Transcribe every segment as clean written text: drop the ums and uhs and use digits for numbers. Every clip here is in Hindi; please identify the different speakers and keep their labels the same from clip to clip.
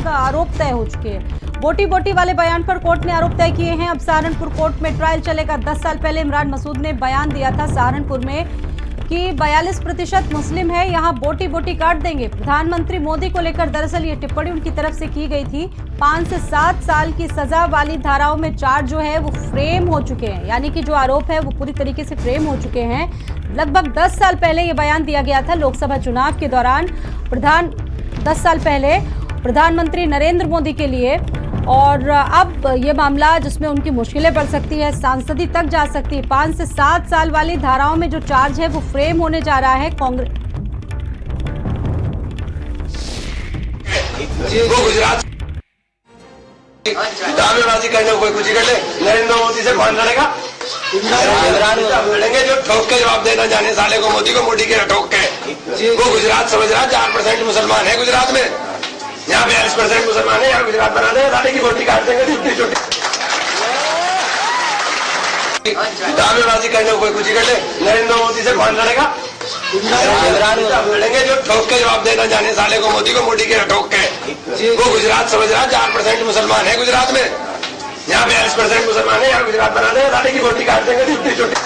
Speaker 1: लगभग आरोप तय हो चुके हैं। बोटी बोटी वाले बयान पर कोर्ट ने आरोप तय किए हैं। अब सहारनपुर कोर्ट में ट्रायल चलेगा। 10 साल पहले इमरान मसूद ने बयान दिया था सहारनपुर में कि 42% मुस्लिम है, यहाँ बोटी बोटी काट देंगे। प्रधानमंत्री मोदी को लेकर दरअसल ये टिप्पणी उनकी तरफ से की गई थी। 5 से 7 साल की सजा वाली धाराओं में 4 जो है वो फ्रेम हो चुके हैं, यानी कि जो आरोप है वो पूरी तरीके से फ्रेम हो चुके हैं। लगभग 10 साल पहले ये बयान दिया गया था लोकसभा चुनाव के दौरान 10 साल पहले प्रधानमंत्री नरेंद्र मोदी के लिए। और अब ये मामला जिसमें उनकी मुश्किलें बढ़ सकती है, सांसदी तक जा सकती है। 5 से 7 साल वाली धाराओं में जो चार्ज है वो फ्रेम होने जा रहा है। कांग्रेस
Speaker 2: गुजरात दावेबाजी करने को कोई कुछ कर ले, नरेंद्र मोदी से कौन लड़ेगा? लड़ेंगे जो ठोक के जवाब देना जाने साले को, मोदी को मोदी के ठोक के। वो गुजरात समझ रहा 4% मुसलमान है गुजरात में, यहाँ 42% मुसलमान है, यहाँ गुजरात बना देगा, साले की बोटी काट देंगे छोटी छोटी। दावेबाजी करने को कोई कुछ कर ले, नरेंद्र मोदी से कौन लड़ेगा? लड़ेंगे जो ठोक के जवाब देना जाने साले को, मोदी को मोदी के ठोक के। वो गुजरात समझ रहा 4% मुसलमान है गुजरात में, यहाँ 42% मुसलमान है, यहाँ गुजरात बना देगा, साले की बोटी काट देंगे छोटी छोटी।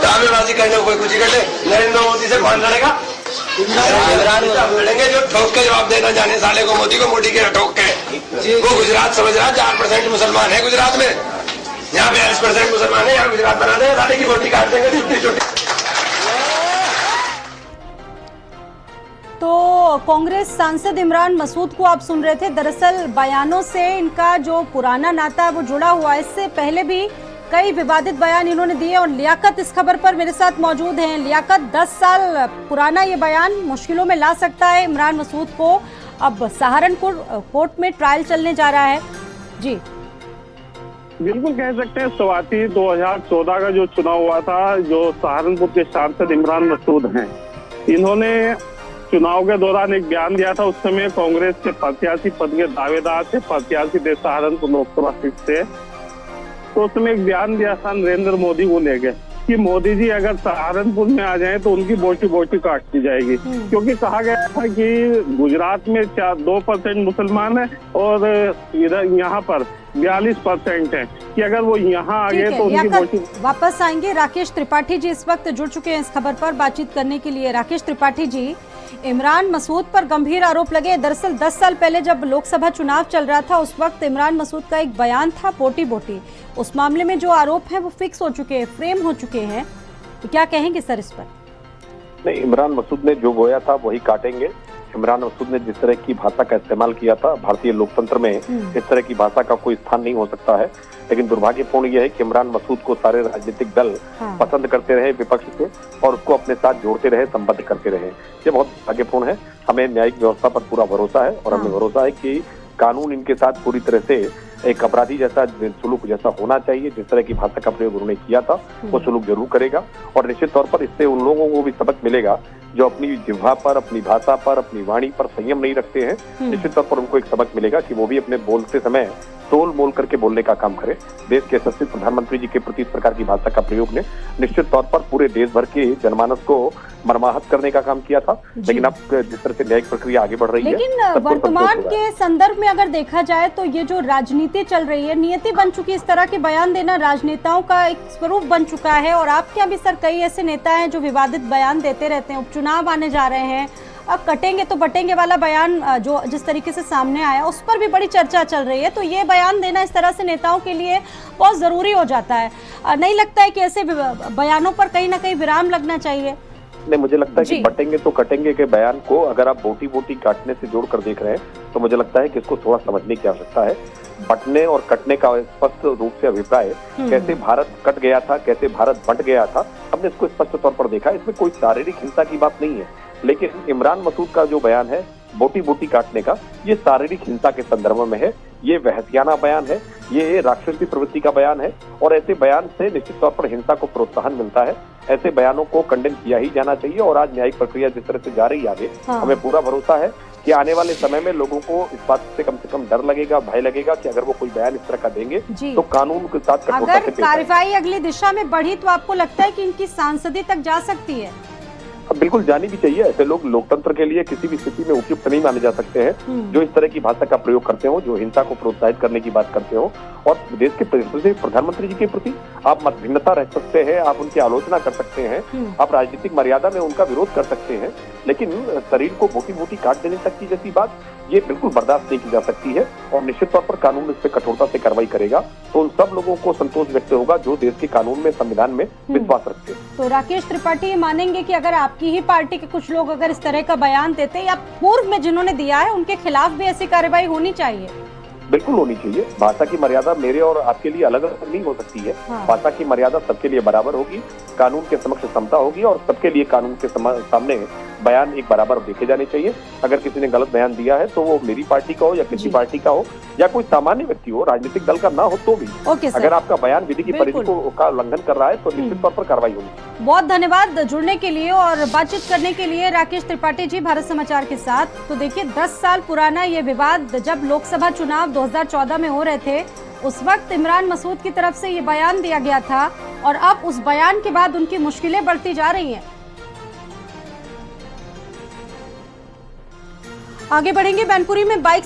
Speaker 2: दावेबाजी करने को कोई कुछ कर ले, नरेंद्र मोदी से कौन लड़ेगा? लड़ेंगे जो ठोक के जवाब देना जाने साले को, मोदी को मोदी के ठोक के। वो गुजरात समझ रहा 4% मुसलमान है गुजरात में, यहाँ 42% मुसलमान है, यहाँ गुजरात बना देगा, साले की बोटी काट देंगे छोटी छोटी।
Speaker 1: तो कांग्रेस सांसद इमरान मसूद को आप सुन रहे थे। दरअसल बयानों से इनका जो पुराना नाता है वो जुड़ा हुआ है। इससे पहले भी कई विवादित बयान इन्होंने दिए और लियाकत इस खबर पर मेरे साथ मौजूद हैं। लियाकत, 10 साल पुराना ये बयान मुश्किलों में ला सकता है इमरान मसूद को। अब सहारनपुर कोर्ट में ट्रायल चलने जा रहा है। जी
Speaker 3: बिल्कुल कह सकते हैं। स्वाति 2014 का जो चुनाव हुआ था, जो सहारनपुर के सांसद इमरान मसूद हैं, इन्होंने चुनाव के दौरान एक बयान दिया था। उस समय कांग्रेस के प्रत्याशी पद के दावेदार थे, प्रत्याशी थे सहारनपुर लोकसभा सीट से। तो उसमें एक बयान दिया था नरेंद्र मोदी को लेकर कि मोदी जी अगर सहारनपुर में आ जाएं तो उनकी बोटी बोटी काट दी जाएगी, क्योंकि कहा गया था कि गुजरात में 2% मुसलमान है और इधर यहाँ पर 42% है कि अगर वो यहाँ आ गए तो उनकी बोटी।
Speaker 1: वापस आएंगे। राकेश त्रिपाठी जी इस वक्त जुड़ चुके हैं इस खबर पर बातचीत करने के लिए। राकेश त्रिपाठी जी, इमरान मसूद पर गंभीर आरोप लगे। दरअसल 10 साल पहले जब लोकसभा चुनाव चल रहा था उस वक्त इमरान मसूद का एक बयान था बोटी बोटी। उस मामले में जो आरोप है वो फिक्स हो चुके हैं, फ्रेम हो चुके हैं। तो क्या कहेंगे सर इस पर?
Speaker 4: नहीं, इमरान मसूद ने जो बोया था वही काटेंगे। इमरान मसूद ने जिस तरह की भाषा का इस्तेमाल किया था, भारतीय लोकतंत्र में इस तरह की भाषा का कोई स्थान नहीं हो सकता है। लेकिन दुर्भाग्यपूर्ण यह है कि इमरान मसूद को सारे राजनीतिक दल पसंद करते रहे विपक्ष से, और उसको अपने साथ जोड़ते रहे, संबद्ध करते रहे। ये बहुत दुर्भाग्यपूर्ण है। हमें न्यायिक व्यवस्था पर पूरा भरोसा है और हमें भरोसा है कि कानून इनके साथ पूरी तरह से एक अपराधी जैसा सुलूक जैसा होना चाहिए। जिस तरह की भाषा का प्रयोग उन्होंने किया था वो सुलूक जरूर करेगा, और निश्चित तौर पर इससे उन लोगों को भी सबक मिलेगा जो अपनी जिह्वा पर, अपनी भाषा पर, अपनी वाणी पर संयम नहीं रखते हैं। निश्चित तौर पर उनको एक सबक मिलेगा कि वो भी अपने बोलते समय तोल मोल करके बोलने का काम करे। देश के यशस्वी प्रधानमंत्री जी के प्रति इस प्रकार की भाषा का प्रयोग ने निश्चित तौर पर पूरे देश भर के जनमानस को मर्माहत करने का काम किया था। लेकिन अब जिस तरह से न्यायिक प्रक्रिया आगे बढ़ रही है,
Speaker 1: लेकिन वर्तमान के संदर्भ में अगर देखा जाए तो ये जो राजनीति चल रही है, नियति बन चुकी है। इस तरह के बयान देना राजनेताओं का एक स्वरूप बन चुका है। और आपके यहाँ भी सर कई ऐसे नेता हैं जो विवादित बयान देते रहते हैं। उपचुनाव आने जा रहे हैं, अब कटेंगे तो बटेंगे वाला बयान जो जिस तरीके से सामने आया उस पर भी बड़ी चर्चा चल रही है। तो ये बयान देना इस तरह से नेताओं के लिए बहुत जरूरी हो जाता है। नहीं लगता है कि ऐसे बयानों पर कहीं ना कहीं विराम लगना चाहिए?
Speaker 4: नहीं, मुझे लगता है कि बटेंगे तो कटेंगे के बयान को अगर आप बोटी बोटी काटने से जोड़कर देख रहे हैं तो मुझे लगता है कि इसको थोड़ा समझने की आवश्यकता है। बटने और कटने का स्पष्ट रूप से अभिप्राय, कैसे भारत कट गया था, कैसे भारत बंट गया था, हमने इसको स्पष्ट तौर पर देखा। इसमें कोई शारीरिक हिंसा की बात नहीं है। लेकिन इमरान मसूद का जो बयान है बोटी बोटी काटने का, ये शारीरिक हिंसा के संदर्भ में है। ये वहसियाना बयान है, ये राक्षसी प्रवृत्ति का बयान है, और ऐसे बयान से निश्चित तौर पर हिंसा को प्रोत्साहन मिलता है। ऐसे बयानों को कंडेम किया ही जाना चाहिए। और आज न्यायिक प्रक्रिया जिस तरह से जा रही है आगे, हमें पूरा भरोसा है कि आने वाले समय में लोगों को इस बात से कम डर लगेगा, भय लगेगा कि अगर वो कोई बयान इस तरह का देंगे तो कानून के साथ
Speaker 1: अगर कार्रवाई अगली दिशा में बढ़ी तो आपको लगता है कि इनकी सांसदी तक जा सकती है?
Speaker 4: अब बिल्कुल जानी भी चाहिए। ऐसे लोग लोकतंत्र के लिए किसी भी स्थिति में उपयुक्त नहीं माने जा सकते हैं, जो इस तरह की भाषा का प्रयोग करते हो, जो हिंसा को प्रोत्साहित करने की बात करते हो। और देश के प्रधानमंत्री जी के प्रति आप मतभिन्नता रह सकते हैं, आप उनकी आलोचना कर सकते हैं, आप राजनीतिक मर्यादा में उनका विरोध कर सकते हैं, लेकिन शरीर को बोटी बोटी काट देने तक की जैसी बात ये बिल्कुल बर्दाश्त नहीं की जा सकती है। और निश्चित तौर पर कानून इस पे कठोरता से कार्रवाई करेगा तो उन सब लोगों को संतोष व्यक्त होगा जो देश के कानून में, संविधान में विश्वास रखते हैं।
Speaker 1: तो राकेश त्रिपाठी ये मानेंगे कि अगर आपकी ही पार्टी के कुछ लोग अगर इस तरह का बयान देते या पूर्व में जिन्होंने दिया है उनके खिलाफ भी ऐसी कार्रवाई होनी चाहिए?
Speaker 4: बिल्कुल होनी चाहिए। भाषा की मर्यादा मेरे और आपके लिए अलग अलग नहीं हो सकती है।
Speaker 1: हाँ।
Speaker 4: भाषा की मर्यादा सबके लिए बराबर होगी, कानून के समक्ष समता होगी और सबके लिए कानून के सामने बयान एक बराबर देखे जाने चाहिए। अगर किसी ने गलत बयान दिया है तो वो मेरी पार्टी का हो या किसी पार्टी का हो या कोई सामान्य व्यक्ति हो, राजनीतिक दल का ना हो तो भी, अगर आपका बयान विधि की परिधि का उल्लंघन कर रहा है तो निश्चित तौर पर कार्रवाई होगी।
Speaker 1: बहुत धन्यवाद जुड़ने के लिए और बातचीत करने के लिए राकेश त्रिपाठी जी भारत समाचार के साथ। तो देखिए 10 साल पुराना ये विवाद, जब लोकसभा चुनाव 2014 में हो रहे थे उस वक्त इमरान मसूद की तरफ से ये बयान दिया गया था और अब उस बयान के बाद उनकी मुश्किलें बढ़ती जा रही हैं। आगे बढ़ेंगे। मैनपुरी में बाइक